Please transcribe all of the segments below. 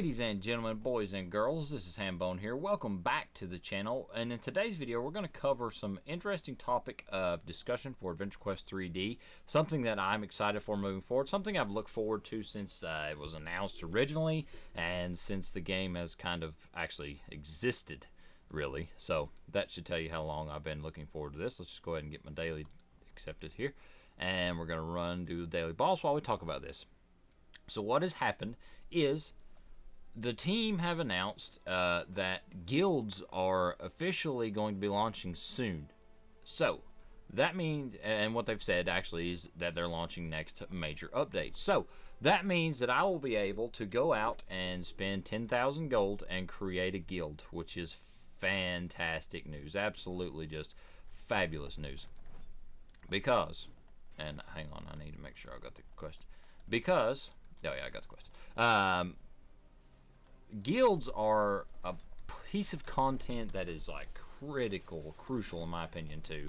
Ladies and gentlemen, boys and girls, this is Hambone here. Welcome back to the channel, and in today's video we're going to cover some interesting topic of discussion for Adventure Quest 3D, something that I'm excited for moving forward, something I've looked forward to since it was announced originally, and since the game has kind of actually existed, really. So that should tell you how long I've been looking forward to this. Let's just go ahead and get my daily accepted here, and we're going to do the daily boss while we talk about this. So what has happened is the team have announced that guilds are officially going to be launching soon. So that means, and what they've said actually is that they're launching next major updates. So that means that I will be able to go out and spend 10,000 gold and create a guild, which is fantastic news. Absolutely just fabulous news. Because, and hang on, I need to make sure I got the quest. Because, oh yeah, I got the quest. Guilds are a piece of content that is like crucial in my opinion to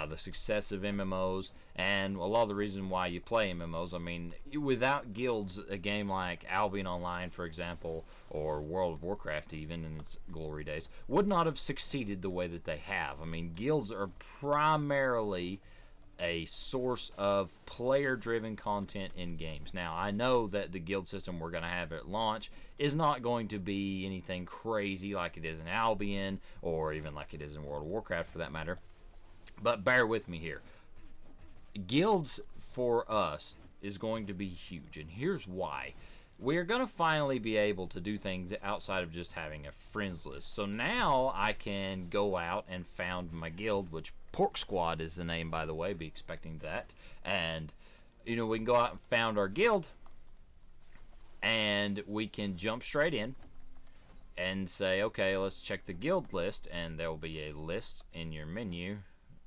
the success of MMOs and a lot of the reason why you play MMOs. I mean, without guilds, a game like Albion Online, for example, or World of Warcraft even in its glory days, would not have succeeded the way that they have. I mean, guilds are primarily a source of player-driven content in games. Now, I know that the guild system we're going to have at launch is not going to be anything crazy like it is in Albion, or even like it is in World of Warcraft for that matter, but bear with me here. Guilds for us is going to be huge, and here's why. We're going to finally be able to do things outside of just having a friends list. So now I can go out and found my guild, which Pork Squad is the name, by the way. Be expecting that. And, you know, we can go out and found our guild, and we can jump straight in and say, okay, let's check the guild list, and there will be a list in your menu.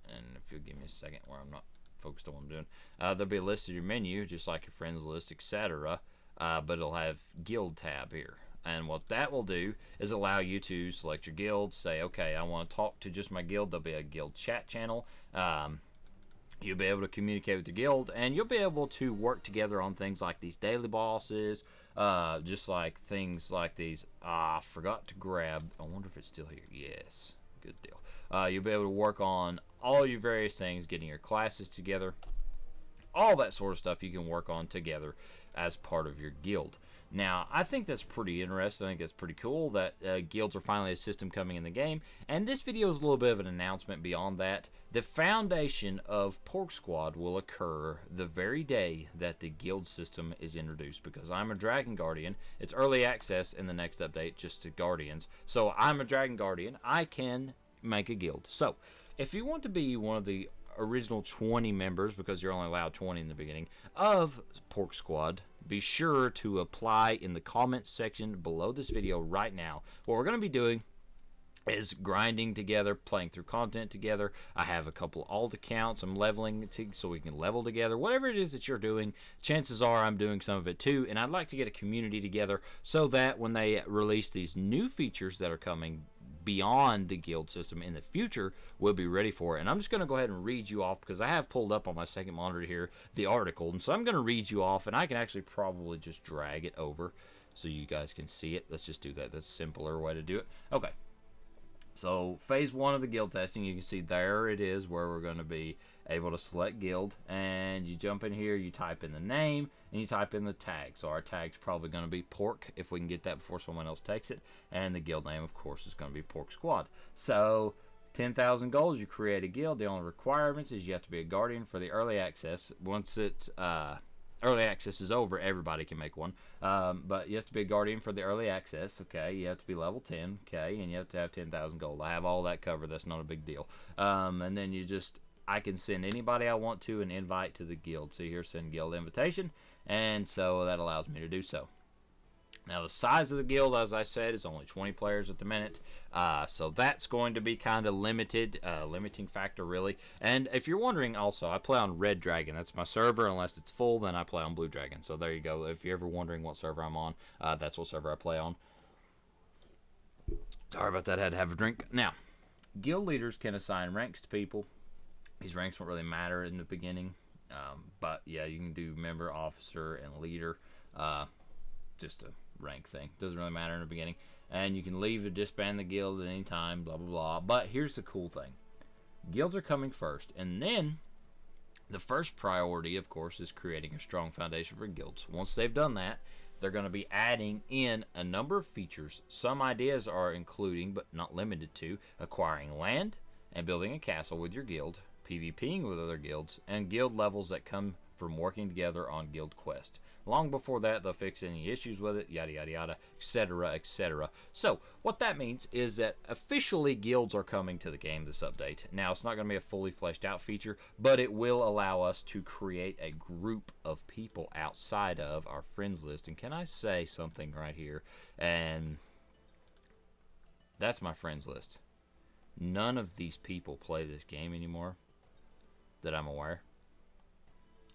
And if you'll give me a second where I'm not focused on what I'm doing, there'll be a list of your menu, just like your friends list, etc. But it'll have guild tab here, and what that will do is allow you to select your guild, say okay, I want to talk to just my guild. There'll be a guild chat channel. You'll be able to communicate with the guild, and you'll be able to work together on things like these daily bosses, just like things like these. I forgot to grab, I wonder if it's still here. Yes, good deal. You'll be able to work on all your various things, getting your classes together, all that sort of stuff you can work on together as part of your guild. Now, I think that's pretty interesting. I think that's pretty cool that guilds are finally a system coming in the game. And this video is a little bit of an announcement beyond that. The foundation of Pork Squad will occur the very day that the guild system is introduced, because I'm a Dragon Guardian. It's early access in the next update just to Guardians. So I'm a Dragon Guardian. I can make a guild. So if you want to be one of the original 20 members, because you're only allowed 20 in the beginning, of Pork Squad, be sure to apply in the comments section below this video right now. What we're going to be doing is grinding together, playing through content together. I have a couple alt accounts I'm leveling so we can level together. Whatever it is that you're doing, chances are I'm doing some of it too, and I'd like to get a community together so that when they release these new features that are coming beyond the guild system in the future, we'll be ready for it. And I'm just going to go ahead and read you off, because I have pulled up on my second monitor here the article, and so I'm going to read you off, and I can actually probably just drag it over so you guys can see it. Let's just do that. That's a simpler way to do it. Okay. So phase 1 of the guild testing, you can see there it is where we're going to be able to select guild, and you jump in here, you type in the name, and you type in the tag. So our tag's probably going to be pork, if we can get that before someone else takes it, and the guild name of course is going to be Pork Squad. So 10,000 gold, you create a guild. The only requirements is you have to be a guardian for the early access. Once it's early access is over, everybody can make one, but you have to be a guardian for the early access. Okay, you have to be level 10. Okay, and you have to have 10,000 gold. I have all that covered. That's not a big deal. And then I can send anybody I want to an invite to the guild. See here, send guild invitation, and so that allows me to do so. Now the size of the guild, as I said, is only 20 players at the minute, so that's going to be kind of limited, limiting factor really. And if you're wondering, also I play on Red Dragon. That's my server. Unless it's full, then I play on Blue Dragon. So there you go. If you're ever wondering what server I'm on, that's what server I play on. Sorry about that. I had to have a drink. Now, guild leaders can assign ranks to people. These ranks won't really matter in the beginning, but yeah, you can do member, officer, and leader. Just to rank thing. Doesn't really matter in the beginning. And you can leave or disband the guild at any time, blah, blah, blah. But here's the cool thing. Guilds are coming first, and then the first priority, of course, is creating a strong foundation for guilds. Once they've done that, they're going to be adding in a number of features. Some ideas are including, but not limited to, acquiring land and building a castle with your guild, PvPing with other guilds, and guild levels that come from working together on guild quest. Long before that, they'll fix any issues with it, yada, yada, yada, etc., etc. So, what that means is that officially guilds are coming to the game this update. Now, it's not going to be a fully fleshed out feature, but it will allow us to create a group of people outside of our friends list. And can I say something right here? And that's my friends list. None of these people play this game anymore that I'm aware.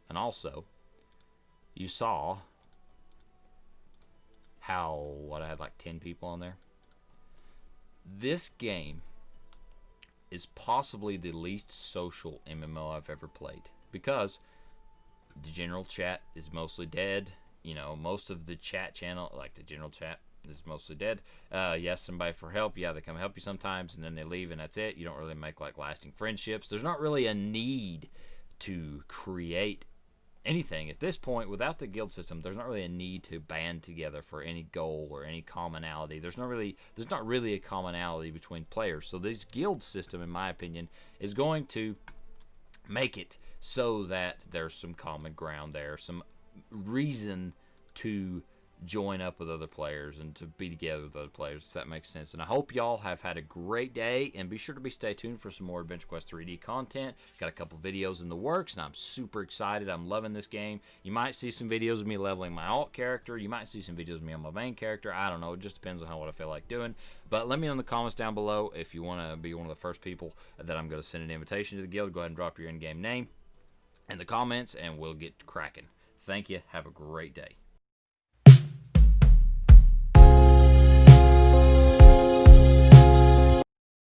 And also, you saw how, I had like 10 people on there. This game is possibly the least social MMO I've ever played, because the general chat is mostly dead. You know, most of the chat channel, like the general chat, is mostly dead. You ask somebody for help, yeah, they come help you sometimes, and then they leave, and that's it. You don't really make like lasting friendships. There's not really a need to create anything at this point. Without the guild system, there's not really a need to band together for any goal or any commonality. There's not really a commonality between players. So this guild system, in my opinion, is going to make it so that there's some common ground there, some reason to join up with other players and to be together with other players, if that makes sense. And I hope y'all have had a great day, and be sure to stay tuned for some more Adventure Quest 3D content. Got a couple videos in the works, and I'm super excited. I'm loving this game. You might see some videos of me leveling my alt character. You might see some videos of me on my main character. I don't know. It just depends on what I feel like doing. But let me know in the comments down below if you want to be one of the first people that I'm going to send an invitation to the guild. Go ahead and drop your in-game name in the comments, and we'll get cracking. Thank you. Have a great day.